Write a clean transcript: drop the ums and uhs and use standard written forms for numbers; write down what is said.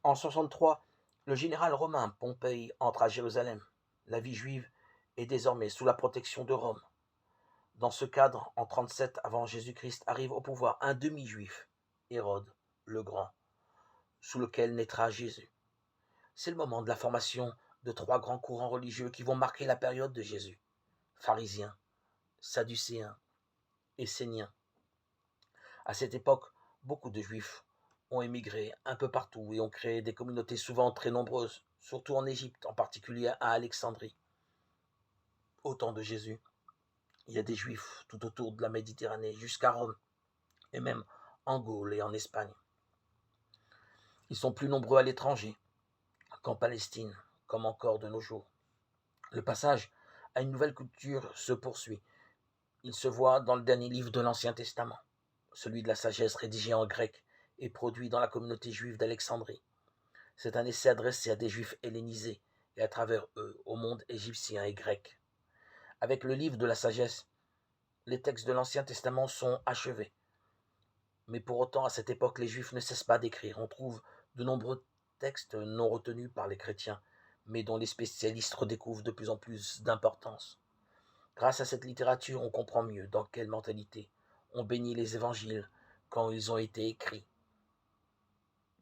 En 63, le général romain Pompée entre à Jérusalem. La vie juive est désormais sous la protection de Rome. Dans ce cadre, en 37 avant Jésus-Christ arrive au pouvoir un demi-juif, Hérode le Grand, sous lequel naîtra Jésus. C'est le moment de la formation de trois grands courants religieux qui vont marquer la période de Jésus: pharisiens, sadducéens, esséniens. À cette époque, beaucoup de juifs ont émigré un peu partout et ont créé des communautés souvent très nombreuses, surtout en Égypte, en particulier à Alexandrie. Au temps de Jésus, il y a des juifs tout autour de la Méditerranée, jusqu'à Rome, et même en Gaule et en Espagne. Ils sont plus nombreux à l'étranger qu'en Palestine, comme encore de nos jours. Le passage à une nouvelle culture se poursuit. Il se voit dans le dernier livre de l'Ancien Testament, celui de la sagesse rédigé en grec et produit dans la communauté juive d'Alexandrie. C'est un essai adressé à des juifs hellénisés et à travers eux au monde égyptien et grec. Avec le livre de la sagesse, les textes de l'Ancien Testament sont achevés. Mais pour autant, à cette époque, les juifs ne cessent pas d'écrire. On trouve de nombreux textes non retenus par les chrétiens, mais dont les spécialistes redécouvrent de plus en plus d'importance. Grâce à cette littérature, on comprend mieux dans quelle mentalité ont baigné les évangiles quand ils ont été écrits.